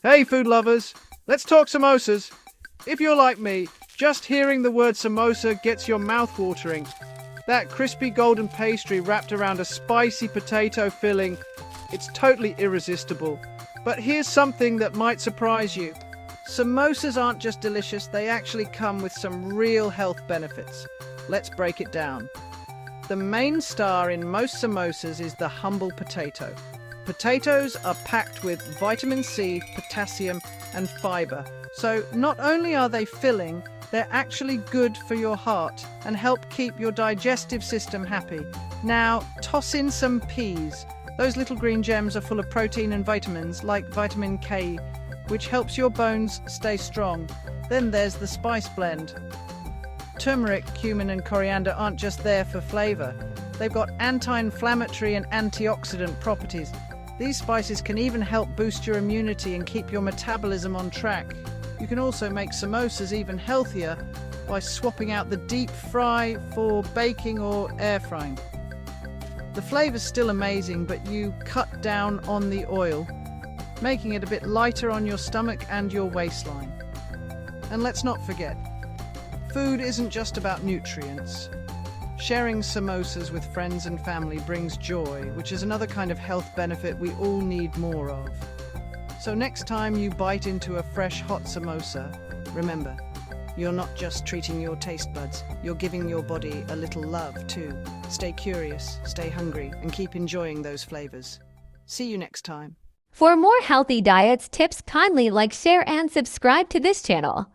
Hey food lovers, let's talk samosas. If you're like me, just hearing the word samosa gets your mouth watering. That crispy golden pastry wrapped around a spicy potato filling, it's totally irresistible. But here's something that might surprise you. Samosas aren't just delicious, they actually come with some real health benefits. Let's break it down. The main star in most samosas is the humble potato. Potatoes are packed with vitamin C, potassium, and fiber. So not only are they filling, they're actually good for your heart and help keep your digestive system happy. Now, toss in some peas. Those little green gems are full of protein and vitamins, like vitamin K, which helps your bones stay strong. Then there's the spice blend. Turmeric, cumin, and coriander aren't just there for flavor. They've got anti-inflammatory and antioxidant properties. These spices can even help boost your immunity and keep your metabolism on track. You can also make samosas even healthier by swapping out the deep fry for baking or air frying. The flavor's still amazing, but you cut down on the oil, making it a bit lighter on your stomach and your waistline. And let's not forget, food isn't just about nutrients. Sharing samosas with friends and family brings joy, which is another kind of health benefit we all need more of. So next time you bite into a fresh hot samosa, remember, you're not just treating your taste buds, you're giving your body a little love too. Stay curious, stay hungry, and keep enjoying those flavors. See you next time. For more healthy diets tips, kindly like, share, and subscribe to this channel.